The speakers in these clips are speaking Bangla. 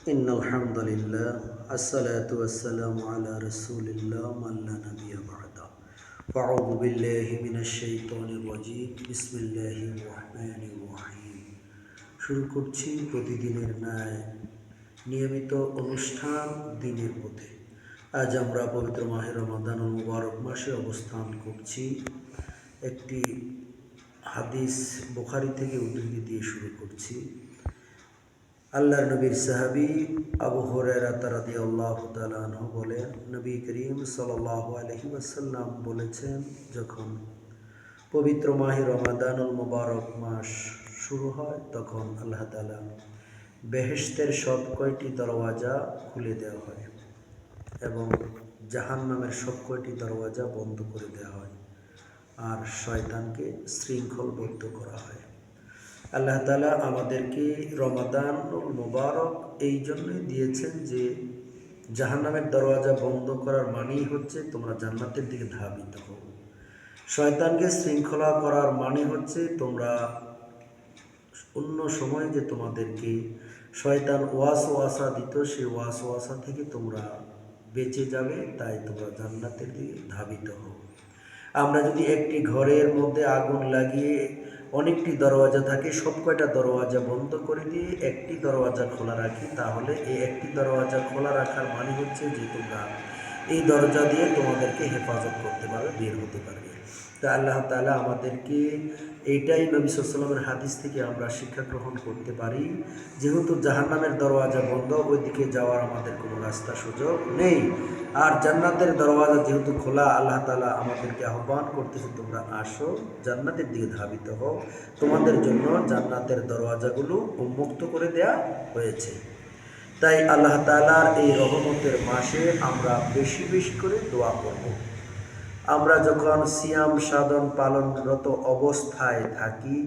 ইন্নাল হামদুলিল্লাহ আসসালাতু ওয়াসসালামু আলা রাসূলিল্লাহ লা নাবিয়্যা বা'দা ফাআউযু বিল্লাহি মিনাশ শাইতানির রাজীম বিসমিল্লাহির রহমানির রহিম। শুরু করছি প্রতিদিনের ন্যায় নিয়মিত অনুষ্ঠান দিনের পথে। আজ আমরা পবিত্র মাহে রমাদানুল মুবারক মাসে অবস্থান করছি। একটি হাদিস বুখারী থেকে উদ্ধৃতি দিয়ে শুরু করছি। আল্লাহর নবীর সাহাবী আবু হুরায়রা রাদিয়াল্লাহু তাআলা আনহু বলেন, নবী করিম সাল্লাল্লাহু আলাইহি ওয়াসাল্লাম বলেছেন, যখন পবিত্র মাহে রমাদানুল মুবারক মাস শুরু হয় তখন আল্লাহ তাআলা বেহেশতের সব কয়টি দরওয়াজা খুলে দেওয়া হয় এবং জাহান্নামের সব কয়টি দরওয়াজা বন্ধ করে দেওয়া হয় আর শয়তানকে শৃঙ্খলবদ্ধ করা হয়। আল্লাহ তাআলা আমাদেরকে রমাদানুল মুবারক এই জন্যই দিয়েছেন যে জাহান্নামের দরওয়াজা বন্ধ করার মানেই হচ্ছে তোমরা জান্নাতের দিকে ধাবিত হও। শয়তানকে শৃঙ্খলা করার মানে হচ্ছে তোমরা অন্য সময় যে তোমাদেরকে শয়তান ওয়াসওয়াসা দিত, সেই ওয়াসওয়াসা থেকে তোমরা বেঁচে যাবে, তাই তোমরা জান্নাতের দিকে ধাবিত হও। আমরা যদি একটি ঘরের মধ্যে আগুন লাগিয়ে অনেকটি দরওয়াজা থাকে, সব কয়টা দরওয়াজা বন্ধ করে দিয়ে একটি দরওয়াজা খোলা রাখি, তাহলে এই একটি দরওয়াজা খোলা রাখার মানে হচ্ছে যে তোমরা এই দরজা দিয়ে তোমাদেরকে হেফাজত করতে পারবে, বের হতে পারবে। তা আল্লাহ তাআলা আমাদেরকে এইটাই নবী সাল্লাল্লাহু আলাইহি ওয়াসাল্লামের হাদিস থেকে আমরা শিক্ষা গ্রহণ করতে পারি, যেহেতু জাহান্নামের দরওয়াজা বন্ধ, ওইদিকে যাওয়ার আমাদের কোনো রাস্তা সুযোগ নেই। আর জান্নাতের দরওয়াজা যেহেতু খোলা, আল্লাহ তাআলা আমাদেরকে আহ্বান করতেছে, তোমরা আসো, জান্নাতের দিকে ধাবিত হও, তোমাদের জন্য জান্নাতের দরওয়াজাগুলো উন্মুক্ত করে দেয়া হয়েছে। তাই আল্লাহ তাআলার এই রহমতের মাসে আমরা বেশি বেশি করে দোয়া করব। আমরা যখন সিয়াম সাধন পালনরত অবস্থায় থাকি,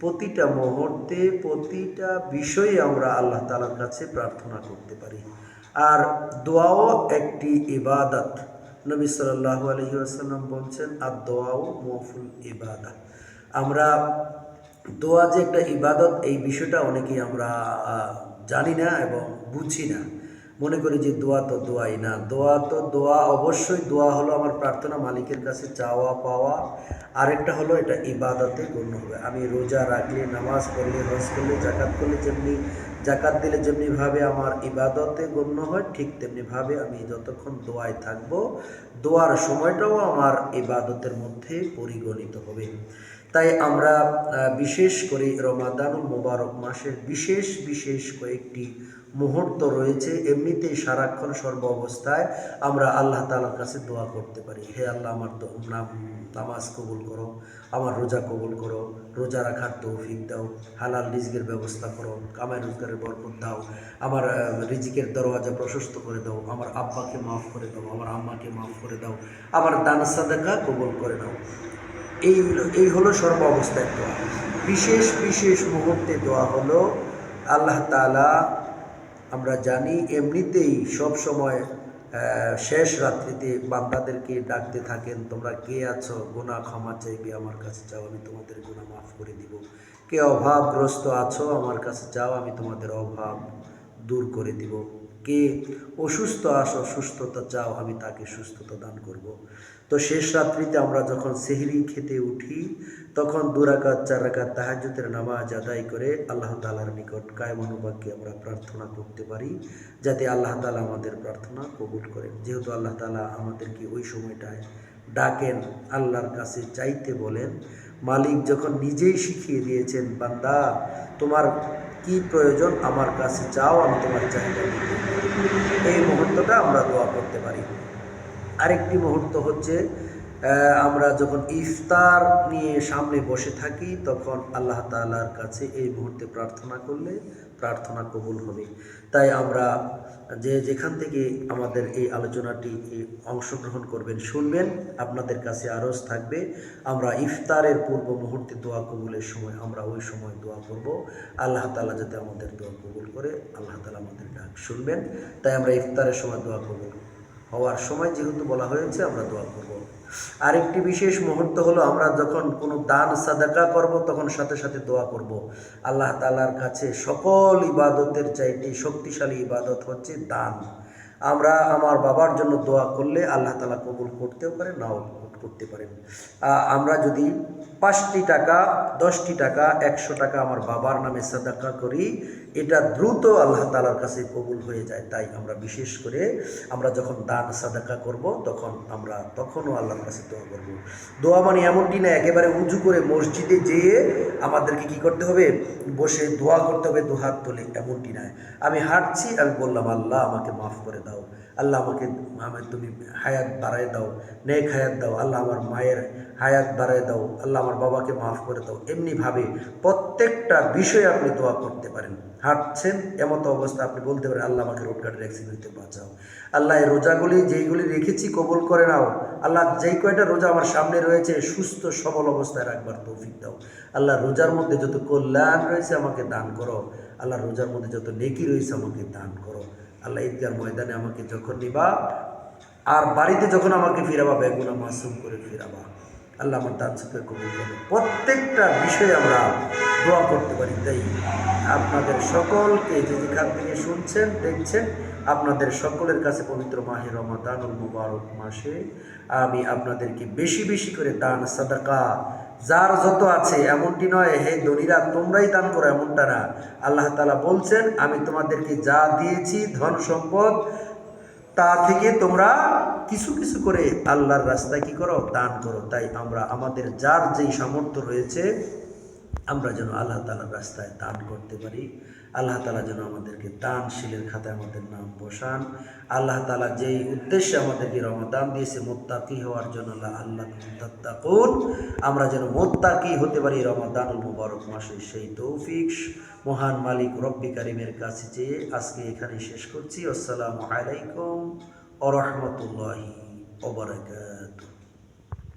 প্রতিটা মুহূর্তে প্রতিটা বিষয়ে আমরা আল্লাহ তাআলার কাছে প্রার্থনা করতে পারি। আর দোয়াও একটি ইবাদত। নবী সাল্লাল্লাহু আলাইহি ওয়াসাল্লাম বলছেন, আদ-দোয়াউ মুফুল ইবাদাহ। আমরা দোয়া যে একটা ইবাদত, এই বিষয়টা অনেকেই আমরা জানি না এবং বুঝি না। মনে করি যে দোয়া তো দোয়াই না। দোয়া তো দোয়া, অবশ্যই দোয়া হলো আমার প্রার্থনা, মালিকের কাছে চাওয়া পাওয়া। আরেকটা হলো এটা ইবাদতে গণ্য হবে। আমি রোজা রাখলে, নামাজ পড়লে, হজ করলে, জাকাত করলে, যেমনি জাকাত দিলে যেমনিভাবে আমার ইবাদতে গণ্য হয়, ঠিক তেমনিভাবে আমি যতক্ষণ দোয়ায় থাকব, দোয়ার সময়টাও আমার ইবাদতের মধ্যে পরিগণিত হবে। তাই আমরা বিশেষ করে রমাদানুল মুবারক মাসের বিশেষ বিশেষ কয়েকটি মুহূর্ত রয়েছে, এমনিতেই সারাক্ষণ সর্ব অবস্থায় আমরা আল্লাহ তাআলার কাছে দোয়া করতে পারি। হে আল্লাহ, আমার নামাজ কবুল করো, আমার রোজা কবুল করো, রোজা রাখার তৌফিক দাও, হালাল রিজকের ব্যবস্থা করো, কামাই রোজগারের বরকত দাও, আমার রিজিকের দরওয়াজা প্রশস্ত করে দাও, আমার আব্বাকে মাফ করে দাও, আমার আম্মাকে মাফ করে দাও, আমার দান সাদাকা কবুল করে দাও। এই হলো সর্ব অবস্থায় দোয়া। বিশেষ বিশেষ মুহূর্তে দোয়া হলো আল্লাহ তাআলা, আমরা জানি এমনিতেই সব সময় শেষ রাত্রিতে বান্দাদেরকে ডাকতে থাকেন, তোমরা কে আছো, গুনাহ ক্ষমা চাইবে, আমার কাছে চাও, আমি তোমাদের গুনাহ মাফ করে দিব। কে অভাবগ্রস্ত আছো, আমার কাছে চাও, আমি তোমাদের অভাব দূর করে দিব। কে অসুস্থ আছো, সুস্থতা চাও, আমি তাকে সুস্থতা দান করব। তো শেষ রাত্রিতে আমরা যখন সেহরি খেতে উঠি, তখন 2 রাকাত 4 রাকাত তাহাজ্জুদের নামাজ আদায় করে আল্লাহ তাআলার নিকট কায়মনোবাক্যে আমরা প্রার্থনা করতে পারি, যাতে আল্লাহ তাআলা আমাদের প্রার্থনা কবুল করেন। যেহেতু আল্লাহ তাআলা আমাদেরকে ওই সময়টায় ডাকেন, আল্লাহর কাছে চাইতে বলেন, মালিক যখন নিজেই শিখিয়ে দিয়েছেন, বান্দা তোমার কি প্রয়োজন, আমার কাছে চাও, আমি তোমার চাহিদা মিটিয়ে দেব। এই মুহূর্তটা আমরা দোয়া করতে পারি। আরেকটি মুহূর্ত হচ্ছে আমরা যখন ইফতার নিয়ে সামনে বসে থাকি, তখন আল্লাহ তাআলার কাছে এই মুহূর্তে প্রার্থনা করলে প্রার্থনা কবুল হবে। তাই আমরা যেখান থেকে আমাদের এই আলোচনাটি অংশগ্রহণ করবেন, শুনবেন, আপনাদের কাছে আরজ থাকবে, আমরা ইফতারের পূর্ব মুহূর্তে দোয়া কবুলের সময় আমরা ওই সময় দোয়া করব, আল্লাহ তাআলা যাতে আমাদের দোয়া কবুল করে। আল্লাহ তাআলা আমাদের ডাক শুনবেন, তাই আমরা ইফতারের সময় দোয়া কবুল হওয়ার সময় যেহেতু বলা হয়েছে আমরা দোয়া করব। আরেকটি বিশেষ মুহূর্ত হলো আমরা যখন কোনো দান সাদাকা করব তখন সাথে সাথে দোয়া করব। আল্লাহ তাআলার কাছে সকল ইবাদতের চাইতে শক্তিশালী ইবাদত হচ্ছে দান। আমরা আমার বাবার জন্য দোয়া করলে আল্লাহ তাআলা কবুল করতেও পারে, নাও করতে পারেন। আমরা যদি 5টি টাকা, 10টি টাকা, 100 টাকা আমার বাবার নামে সাদাকা করি, এটা দ্রুত আল্লাহ তাআলার কাছে কবুল হয়ে যায়। তাই আমরা বিশেষ করে আমরা যখন দান সাদাকা করব তখনও আল্লাহর কাছে দোয়া করব। দোয়া মানে এমনটি না একেবারে উঁচু করে মসজিদে যেয়ে আমাদেরকে কি করতে হবে, বসে দোয়া করতে হবে দুহাত তুলে, এমনটি নয়। আমি হাঁটছি, আমি বললাম আল্লাহ আমাকে মাফ করে দাও, আল্লাহ আমাকে তুমি হায়াত বাড়ায় দাও, নেক হায়াত দাও, আল্লাহ আমার মায়ের হায়াত বাড়ায় দাও, আল্লাহ আমার বাবাকে মাফ করে দাও। এমনিভাবে প্রত্যেকটা বিষয়ে আপনি দোয়া করতে পারেন। হাঁটছেন এমত অবস্থা আপনি বলতে পারেন আল্লাহ আমাকে রোড কার্ডের অ্যাক্সিডেন্ট হইতে বাঁচাও, আল্লাহ এই রোজাগুলি যেইগুলি রেখেছি কবুল করে নাও, আল্লাহ যেই কয়টা রোজা আমার সামনে রয়েছে সুস্থ সবল অবস্থায় রাখবার তৌফিক দাও, আল্লাহ রোজার মধ্যে যত কল্যাণ রয়েছে আমাকে দান করো, আল্লাহ রোজার মধ্যে যত নেকি রয়েছে আমাকে দান করো, আল্লাহ ঈদগার ময়দানে আমাকে যখন নিবা আর বাড়িতে যখন আমাকে ফিরাবা বেগুনা মাসুম করে ফিরাবা, আল্লাহ আমার দান সুখে কবুল করো। প্রত্যেকটা বিষয়ে আমরা দোয়া করতে পারি। তাই আপনাদের সকলকে যে যেখান থেকে শুনছেন দেখছেন, আপনাদের সকলের কাছে পবিত্র মাহে রমাদানুল মুবারক মাসে আমি আপনাদেরকে বেশি বেশি করে দান সাদাকা যার যত আছে, এমনটি নয় হে ধনীরা তোমরাই দান করো, এমনটা না। আল্লাহ তাআলা বলছেন আমি তোমাদেরকে যা দিয়েছি ধন সম্পদ তা থেকে তোমরা কিছু কিছু করে আল্লাহর রাস্তায় কি করো, দান করো। তাই আমরা আমাদের যার যেই সামর্থ্য রয়েছে আমরা যেন আল্লাহ তাআলার রাস্তায় দান করতে পারি। আল্লাহ তাআলা যেন আমাদেরকে দানশীলের খাতায় আমাদের নাম বসান। আল্লাহ তাআলা যেই উদ্দেশ্যে আমাদেরকে রমাদান দিয়েছে মুত্তাকি হওয়ার জন্য, আল্লাহ তাত্তাকুন, আমরা যেন মুত্তাকি হতে পারি রমাদানুল মুবারক মাসে, সেই তৌফিক মহান মালিক রব্বি কারিমের কাছে চেয়ে আজকে এখানে শেষ করছি। আসসালামু আলাইকুম ওয়া রাহমাতুল্লাহি ওয়া বারাকাতুহু।